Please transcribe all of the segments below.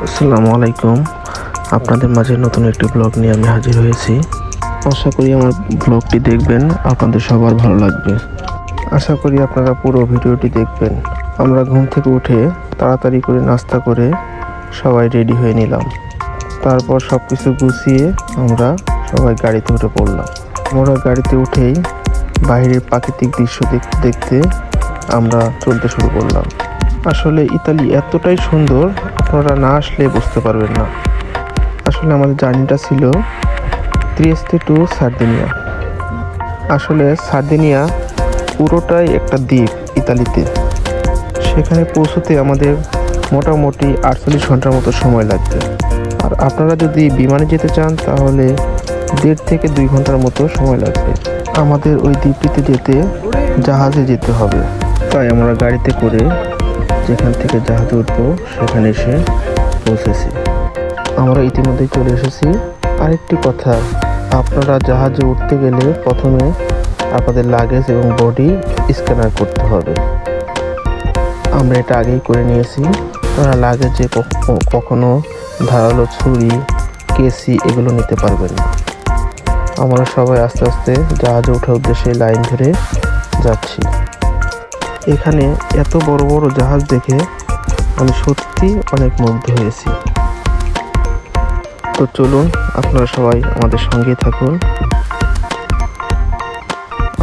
আসসালামু আলাইকুম। আপনাদের মাঝে নতুন একটি ব্লগ নিয়ে আমি হাজির হয়েছি। আশা করি আমার ব্লগটি দেখবেন, আপনাদের সবার ভালো লাগবে। আশা করি আপনারা পুরো ভিডিওটি দেখবেন। আমরা ঘুম থেকে উঠে তাড়াতাড়ি করে নাস্তা করে সবাই রেডি হয়ে নিলাম। তারপর সব কিছু গুছিয়ে আমরা সবাই গাড়িতে উঠে পড়লাম। আমরা গাড়িতে উঠেই বাইরের প্রাকৃতিক দৃশ্য দেখতে দেখতে আমরা চলতে শুরু করলাম। আসলে ইতালি এতটাই সুন্দর, আপনারা না আসলে বুঝতে পারবেন না। আসলে আমাদের জার্নিটা ছিল ত্রিয়েস্তে টু সার্দিনিয়া। আসলে সার্দিনিয়া পুরোটাই একটা দ্বীপ ইতালিতে। সেখানে পৌঁছতে আমাদের মোটামুটি 48 ঘন্টার মতো সময় লাগবে। আর আপনারা যদি বিমানে যেতে চান তাহলে 1.5 থেকে 2 ঘন্টার মতো সময় লাগবে। আমাদের ওই দ্বীপটিতে যেতে জাহাজে যেতে হবে, তাই আমরা গাড়িতে করে যেখান থেকে জাহাজে উঠবো সেখানে এসে পৌঁছেছি। আমরা ইতিমধ্যেই চলে এসেছি। আরেকটি কথা, আপনারা জাহাজে উঠতে গেলে প্রথমে আপনাদের লাগেজ এবং বডি স্ক্যানার করতে হবে। আমরা এটা আগেই করে নিয়েছি। আপনারা লাগেজে কখনো ধারালো ছুরি, কেসি এগুলো নিতে পারবেন না। আমরা সবাই আস্তে আস্তে জাহাজে ওঠার উদ্দেশ্যে লাইন ধরে যাচ্ছি। এখানে এত বড় বড় জাহাজ দেখে আমি সত্যি অনেক মুগ্ধ হয়েছি। তো চলুন, আপনারা সবাই আমাদের সঙ্গেই থাকুন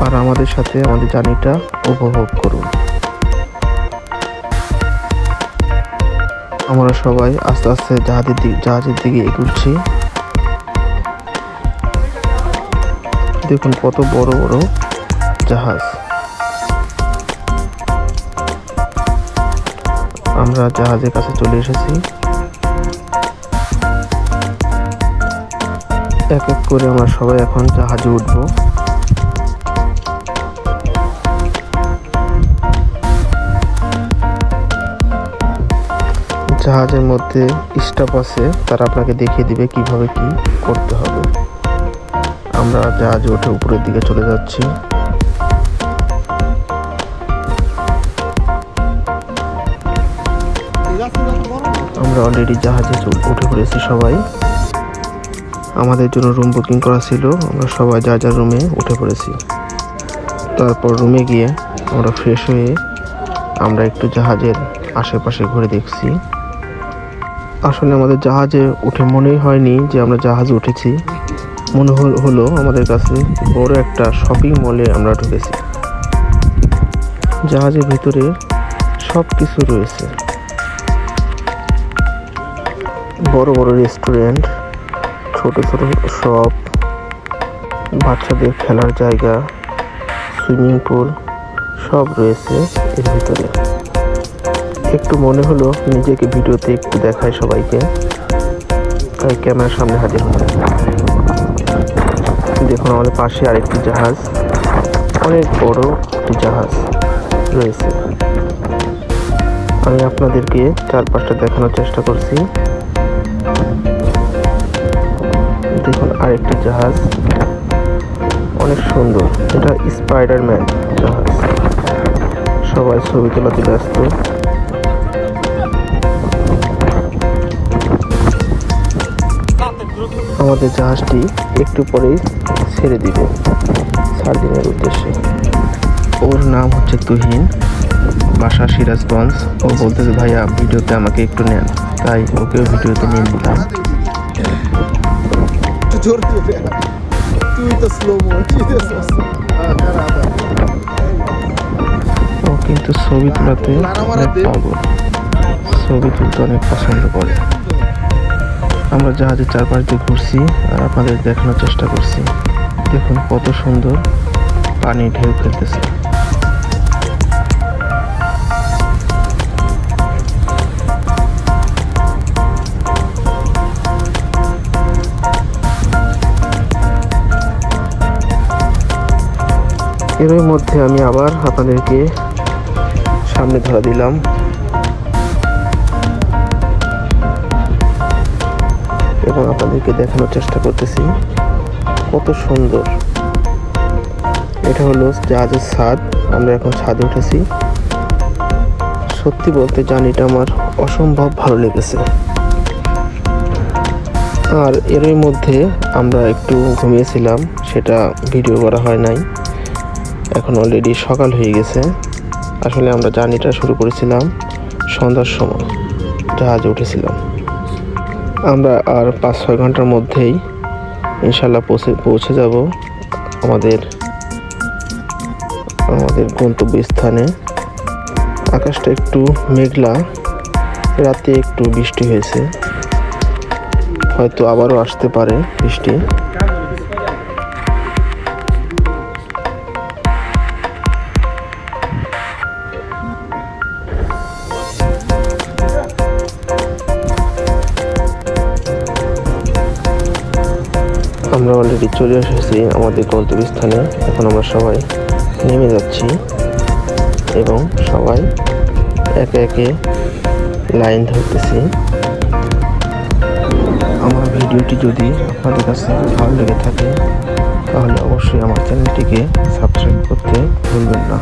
আর আমাদের সাথে আমাদের জার্নিটা উপভোগ করুন। আমরা সবাই আস্তে আস্তে জাহাজের দিকে এগুচ্ছি। দেখুন কত বড় বড় জাহাজ। আমরা জাহাজের কাছে চলে এসেছি। এক এক করে আমরা সবাই এখন জাহাজে উঠব। জাহাজের মধ্যে স্টাফ আছে, তারা আপনাকে দেখিয়ে দিবে কিভাবে কি করতে হবে। আমরা জাহাজে উঠে উপরের দিকে চলে যাচ্ছি। আমরা অলরেডি জাহাজে উঠে পড়েছি সবাই। আমাদের জন্য রুম বুকিং করা ছিল, আমরা সবাই যা যা রুমে উঠে পড়েছি। তারপর রুমে গিয়ে আমরা ফ্রেশ হয়ে আমরা একটু জাহাজের আশেপাশে ঘুরে দেখছি। আসলে আমাদের জাহাজে উঠে মনেই হয়নি যে আমরা জাহাজে উঠেছি। মনে হলো আমাদের কাছে বড় একটা শপিং মলে আমরা ঢুকেছি। জাহাজের ভিতরে সব কিছু রয়েছে, বড় বড় রেস্টুরেন্ট, ছোট ছোট শপ, বাচ্চাদের খেলার জায়গা, সুইমিং পুল সব রয়েছে এর ভিতরে। একটু মনে হলো নিজেকে ভিডিওতে একটু দেখায় সবাইকে, তাই ক্যামেরার সামনে হাজির হলাম। দেখুন আমাদের পাশে আরেকটি জাহাজ, অনেক বড় একটি জাহাজ রয়েছে। আমি আপনাদেরকে চারপাশটা দেখানোর চেষ্টা করছি। দেখুন আরেকটি জাহাজ, অনেক সুন্দর। এটা স্পাইডারম্যান জাহাজ। সবাই ছবি তোলাতে ব্যস্ত। আমাদের জাহাজটি একটু পরেই ছেড়ে দিবে সার্দিনিয়ার উদ্দেশ্যে। ওর নাম হচ্ছে তুহিন, বাসা সিরাজগঞ্জ। ও বলতেছে ভাইয়া ভিডিওতে আমাকে একটু নেন, তাই ওকেও ভিডিওতে নিয়ে নিলাম। ও কিন্তু ছবি তোলাতে অনেক পাগল, ছবি তুলতে অনেক পছন্দ করে। আমরা জাহাজের চারপাশ দিয়ে ঘুরছি আর আপনাদের দেখানোর চেষ্টা করছি। দেখুন কত সুন্দর পানি ঢেউ খেলতেছে। এর মধ্যে আমি আবার আপনাদেরকে সামনে ধরা দিলাম। এবং আপনাদেরকে দেখানোর চেষ্টা করতেছি কত সুন্দর। এটা হলো জাহাজের ছাদ। আমরা এখন ছাদে উঠেছি। সত্যি বলতে জার্নিটা আমার অসম্ভব ভালো লেগেছে। আর এরই মধ্যে আমরা একটু ঘুমিয়েছিলাম, সেটা ভিডিও করা হয় নাই। এখন অলরেডি সকাল হয়ে গেছে। আসলে আমরা জার্নিটা শুরু করেছিলাম সন্ধ্যার সময়, জাহাজে উঠেছিলাম। আমরা আর 5-6 ঘন্টার মধ্যেই ইনশাল্লাহ পৌঁছে যাব আমাদের গন্তব্যস্থানে। আকাশটা একটু মেঘলা, রাতে একটু বৃষ্টি হয়েছে, হয়তো আবারও আসতে পারে বৃষ্টি। আমরা অলরেডি চলে এসেছি আমাদের গন্তব্যস্থানে। এখন আমরা সবাই নেমে যাচ্ছি এবং সবাই একে একে লাইন ধরতেছি। আমার ভিডিওটি যদি আপনাদের কাছে ভালো লেগে থাকে তাহলে অবশ্যই আমার চ্যানেলটিকে সাবস্ক্রাইব করতে ভুলবেন না।